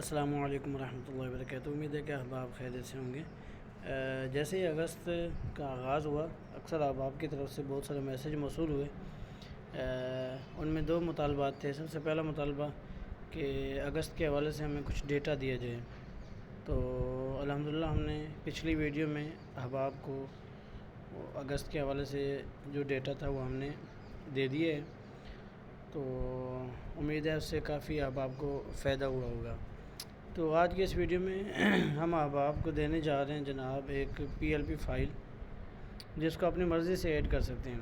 السلام علیکم ورحمۃ اللہ وبرکاتہ۔ امید ہے کہ احباب خیریت سے ہوں گے۔ جیسے ہی اگست کا آغاز ہوا، اکثر احباب کی طرف سے بہت سارے میسیج موصول ہوئے۔ ان میں دو مطالبات تھے۔ سب سے پہلا مطالبہ کہ اگست کے حوالے سے ہمیں کچھ ڈیٹا دیا جائے، تو الحمدللہ ہم نے پچھلی ویڈیو میں احباب کو اگست کے حوالے سے جو ڈیٹا تھا وہ ہم نے دے دیے ہے، تو امید ہے اس سے کافی احباب کو فائدہ ہوا ہوگا۔ تو آج کی اس ویڈیو میں ہم احباب کو دینے جا رہے ہیں جناب ایک PLP فائل، جس کو اپنی مرضی سے ایڈ کر سکتے ہیں۔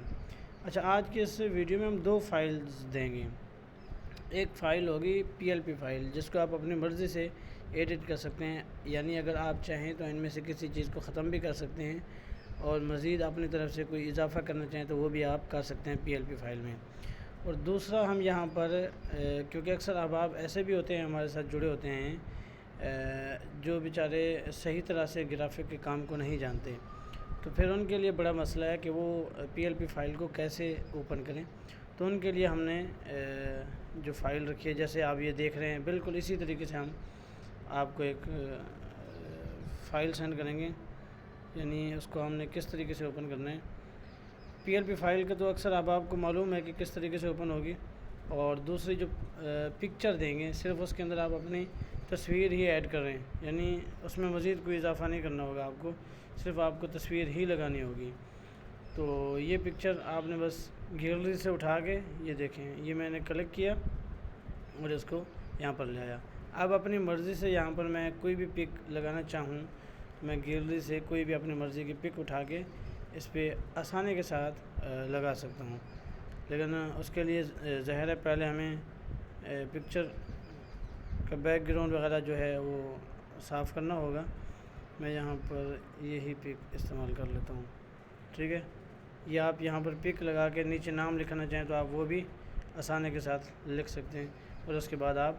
اچھا، آج کی اس ویڈیو میں ہم دو فائلز دیں گے۔ ایک فائل ہوگی PLP فائل، جس کو آپ اپنی مرضی سے ایڈٹ کر سکتے ہیں، یعنی اگر آپ چاہیں تو ان میں سے کسی چیز کو ختم بھی کر سکتے ہیں، اور مزید اپنی طرف سے کوئی اضافہ کرنا چاہیں تو وہ بھی آپ کر سکتے ہیں PLP فائل میں۔ اور دوسرا ہم یہاں پر کیونکہ اکثر احباب ایسے بھی ہوتے ہیں ہمارے ساتھ جڑے ہوتے ہیں جو بیچارے صحیح طرح سے گرافک کے کام کو نہیں جانتے، تو پھر ان کے لیے بڑا مسئلہ ہے کہ وہ PLP فائل کو کیسے اوپن کریں۔ تو ان کے لیے ہم نے جو فائل رکھی ہے، جیسے آپ یہ دیکھ رہے ہیں، بالکل اسی طریقے سے ہم آپ کو ایک فائل سینڈ کریں گے، یعنی اس کو ہم نے کس طریقے سے اوپن کرنا ہے۔ PLP فائل کا تو اکثر احباب کو معلوم ہے کہ کس طریقے سے اوپن ہوگی، اور دوسری جو پکچر دیں گے، صرف اس کے اندر آپ اپنی تصویر ہی ایڈ کر رہے ہیں، یعنی اس میں مزید کوئی اضافہ نہیں کرنا ہوگا آپ کو، صرف آپ کو تصویر ہی لگانی ہوگی۔ تو یہ پکچر آپ نے بس گیلری سے اٹھا کے، یہ دیکھیں، یہ میں نے کلک کیا اور اس کو یہاں پر لے آیا۔ اب اپنی مرضی سے یہاں پر میں کوئی بھی پک لگانا چاہوں تو میں گیلری سے کوئی بھی اپنی مرضی کی پک اٹھا کے اس پہ آسانی کے ساتھ لگا سکتا ہوں، لیکن اس کے لیے ظاہر ہے پہلے ہمیں پکچر کا بیک گراؤنڈ وغیرہ جو ہے وہ صاف کرنا ہوگا۔ میں یہاں پر یہی پک استعمال کر لیتا ہوں، ٹھیک ہے۔ یا آپ یہاں پر پک لگا کے نیچے نام لکھنا چاہیں تو آپ وہ بھی آسانی کے ساتھ لکھ سکتے ہیں، اور اس کے بعد آپ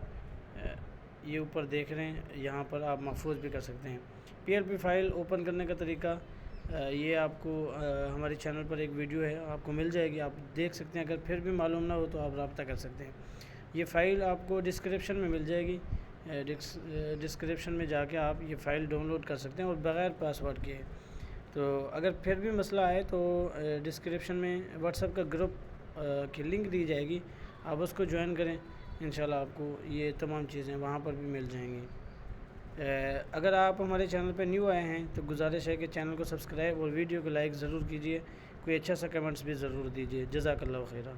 یہ اوپر دیکھ رہے ہیں، یہاں پر آپ محفوظ بھی کر سکتے ہیں۔ PLP فائل اوپن کرنے کا طریقہ یہ آپ کو ہمارے چینل پر ایک ویڈیو ہے، آپ کو مل جائے گی، آپ دیکھ سکتے ہیں۔ اگر پھر بھی معلوم نہ ہو تو آپ رابطہ کر سکتے ہیں۔ یہ فائل آپ کو ڈسکرپشن میں مل جائے گی، ڈسکرپشن میں جا کے آپ یہ فائل ڈاؤن لوڈ کر سکتے ہیں اور بغیر پاسورڈ کے۔ تو اگر پھر بھی مسئلہ آئے تو ڈسکرپشن میں واٹس ایپ کا گروپ کی لنک دی جائے گی، آپ اس کو جوائن کریں، انشاءاللہ آپ کو یہ تمام چیزیں وہاں پر بھی مل جائیں گی۔ اگر آپ ہمارے چینل پہ نیو آئے ہیں تو گزارش ہے کہ چینل کو سبسکرائب اور ویڈیو کو لائک ضرور کیجیے، کوئی اچھا سا کمنٹس بھی ضرور دیجیے۔ جزاک اللہ خیرہ۔